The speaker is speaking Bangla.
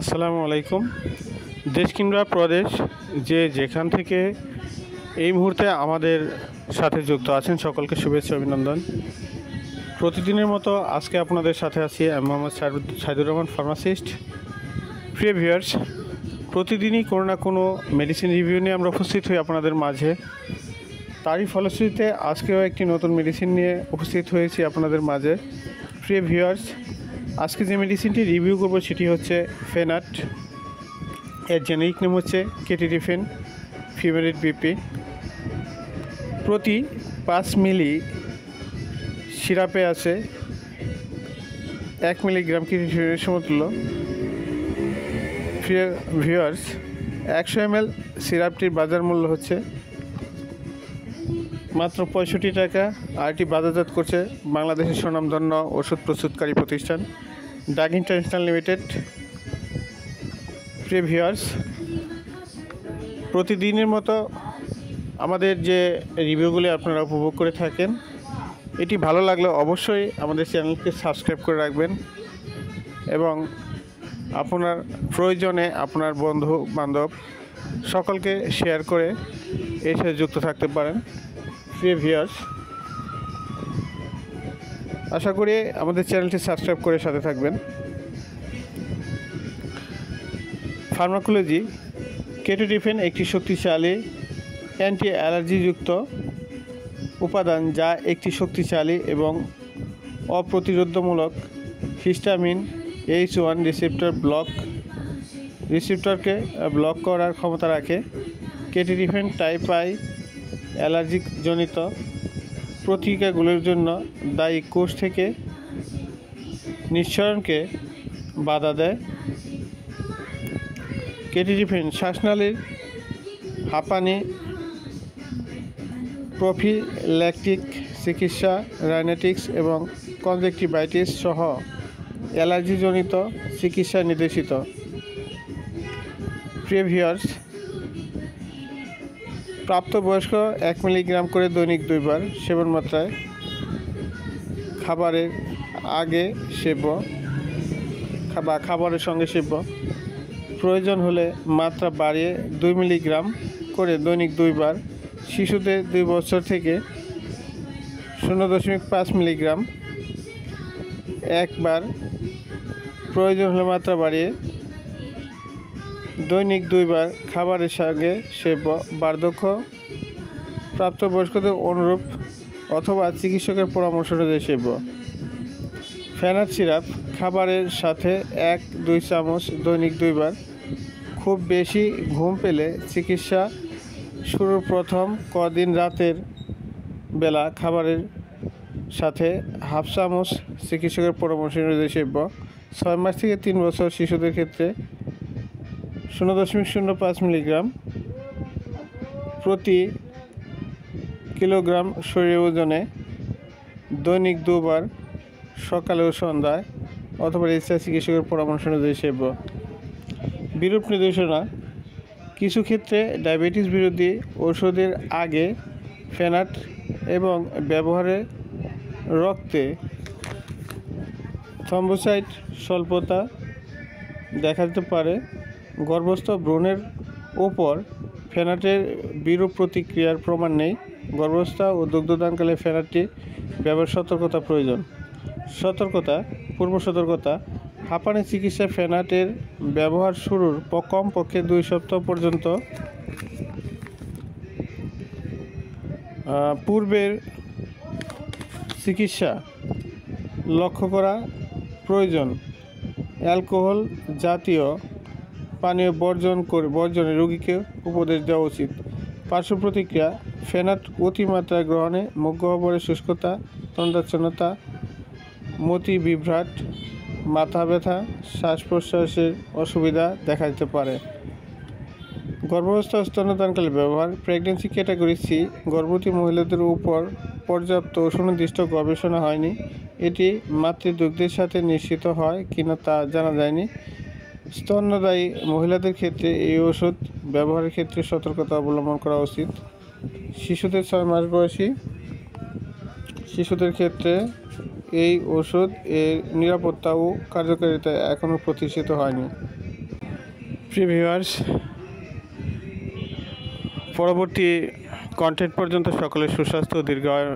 আসসালামু আলাইকুম। দেশ কিংবা প্রদেশ যে যেখান থেকে এই মুহূর্তে আমাদের সাথে যুক্ত আছেন সকলকে শুভেচ্ছা অভিনন্দন। প্রতিদিনের মতো আজকে আপনাদের সাথে আছি আমি মোহাম্মদ সাইদুর রহমান, ফার্মাসিস্ট। প্রিয় ভিউয়ার্স, প্রতিদিনই কোনো না কোনো মেডিসিন রিভিউ নিয়ে আমরা উপস্থিত হই আপনাদের মাঝে। তারই ফলশ্রুতিতে আজকেও একটি নতুন মেডিসিন নিয়ে উপস্থিত হয়েছি আপনাদের মাঝে। প্রিয় ভিউয়ার্স, আজকে যে মেডিসিনটি রিভিউ করব সেটি হচ্ছে ফেনাট। এর জেনেরিক নেম হচ্ছে কেটিডিফেন ফিমেরিড বিপি। প্রতি 5 মিলি সিরাপে আছে 1 মিলিগ্রাম কেটিডিফেনের সমতুল্য। প্রিয় ভিউয়ার্স, 100 ml সিরাপটির বাজার মূল্য হচ্ছে মাত্র 65 টাকা। আর এটি বাজারজাত করছে বাংলাদেশের স্বনামধন্য ওষুধ প্রস্তুতকারী প্রতিষ্ঠান ডাক ইন্টারন্যাশনাল লিমিটেড। প্রিয় ভিউয়ার্স, প্রতিদিনের মতো আমাদের যে রিভিউগুলি আপনারা উপভোগ করে থাকেন, এটি ভালো লাগলে অবশ্যই আমাদের চ্যানেলকে সাবস্ক্রাইব করে রাখবেন এবং আপনার প্রয়োজনে আপনার বন্ধু বান্ধব সকলকে শেয়ার করে এর সাথে যুক্ত থাকতে পারেন। প্রিয় ভিউয়ার্স, আশা করি আমাদের চ্যানেলটি সাবস্ক্রাইব করে সাথে থাকবেন। ফার্মাকোলজি কেটোডিফেন একটি শক্তিশালী অ্যান্টি অ্যালার্জিযুক্ত উপাদান যা একটি শক্তিশালী এবং অপ্রতিরোধমূলক হিস্টামিন H1 রিসেপ্টরকে ব্লক করার ক্ষমতা রাখে। কেটোডিফেন টাইপ আই অ্যালার্জিকজনিত প্রতিক্রিয়াগুলির জন্য দায়ী কোষ থেকে নিঃসরণকে বাধা দেয়। কেটোডিফেন শ্বাসনালীর হাঁপানি, প্রফিল্যাক্টিক চিকিৎসা, রাইনাইটিস এবং কনজেক্টিভাইটিস সহ অ্যালার্জিজনিত চিকিৎসায় নির্দেশিত। প্রিয় ভিউয়ার্স, প্রাপ্তবয়স্ক 1 মিলিগ্রাম করে দৈনিক 2 বার সেবন মাত্রায় খাবারের আগে সেব্য বা খাবারের সঙ্গে সেব্য। প্রয়োজন হলে মাত্রা বাড়িয়ে 2 মিলিগ্রাম করে দৈনিক 2 বার। শিশুদের 2 বছর থেকে 0.5 মিলিগ্রাম একবার। প্রয়োজন হলে মাত্রা বাড়িয়ে দৈনিক 2 বার খাবারের সঙ্গে সেব্য। বার্ধক্য প্রাপ্তবয়স্কদের অনুরূপ অথবা চিকিৎসকের পরামর্শ অনুযায়ী সেব্য। ফেনাট সিরাপ খাবারের সাথে 1-2 চামচ দৈনিক 2 বার। খুব বেশি ঘুম পেলে চিকিৎসা শুরুর প্রথম কদিন রাতের বেলা খাবারের সাথে হাফ চামচ চিকিৎসকের পরামর্শ অনুযায়ী সেব্য। 6 মাস থেকে 3 বছর শিশুদের ক্ষেত্রে 0.05 মিলিগ্রাম প্রতি কিলোগ্রাম শরীরের ওজনে দৈনিক 2 বার সকালে ও সন্ধ্যায় অথবা রেজিস্টার চিকিৎসকের পরামর্শ অনুযায়ী সেব্য। বিরূপ নির্দেশনা: কিছু ক্ষেত্রে ডায়াবেটিস বিরোধী ওষুধের আগে ফেনাট এবং ব্যবহারে রক্তে থ্রম্বোসাইট স্বল্পতা দেখা দিতে পারে। গর্ভস্থ ভ্রূণের ওপর ফেনাটের বিরূপ প্রতিক্রিয়ার প্রমাণ নেই। গর্ভাবস্থা ও দুগ্ধদানকালে ফেনাটটি ব্যবহার সতর্কতা প্রয়োজন। সতর্কতা: পূর্ব সতর্কতা, হাঁপানি চিকিৎসায় ফেনাটের ব্যবহার শুরুর কমপক্ষে 2 সপ্তাহ পর্যন্ত পূর্বের চিকিৎসা লক্ষ্য করা প্রয়োজন। অ্যালকোহল জাতীয় পানীয় বর্জনে রোগীকে উপদেশ দেওয়া উচিত। পার্শ্ব প্রতিক্রিয়া: ফেনাট অতিমাত্রায় গ্রহণে মুখ গহ্বরে শুষ্কতা, তন্দ্রাচ্ছন্নতা, মতি বিভ্রাট, মাথা ব্যথা, শ্বাস প্রশ্বাসের অসুবিধা দেখা দিতে পারে। গর্ভাবস্থা ও স্তন্যদানকালে ব্যবহার। প্রেগন্যান্সি ক্যাটাগরি সি গর্ভবতী মহিলাদের উপর পর্যাপ্ত সুনির্দিষ্ট গবেষণা হয়নি। এটি মাতৃদুগ্ধের সাথে নিশ্চিত হয় কিনা তা জানা যায়নি। স্তন্যদায়ী মহিলাদের ক্ষেত্রে এই ওষুধ ব্যবহারের ক্ষেত্রে সতর্কতা অবলম্বন করা উচিত। শিশুদের 6 মাস বয়সী শিশুদের ক্ষেত্রে এই ওষুধ এর নিরাপত্তা ও কার্যকারিতা এখনও প্রতিষ্ঠিত হয়নি। প্রিয় ভিউয়ার্স, পরবর্তী কন্টেন্ট পর্যন্ত সকলের সুস্বাস্থ্য ও দীর্ঘায়ু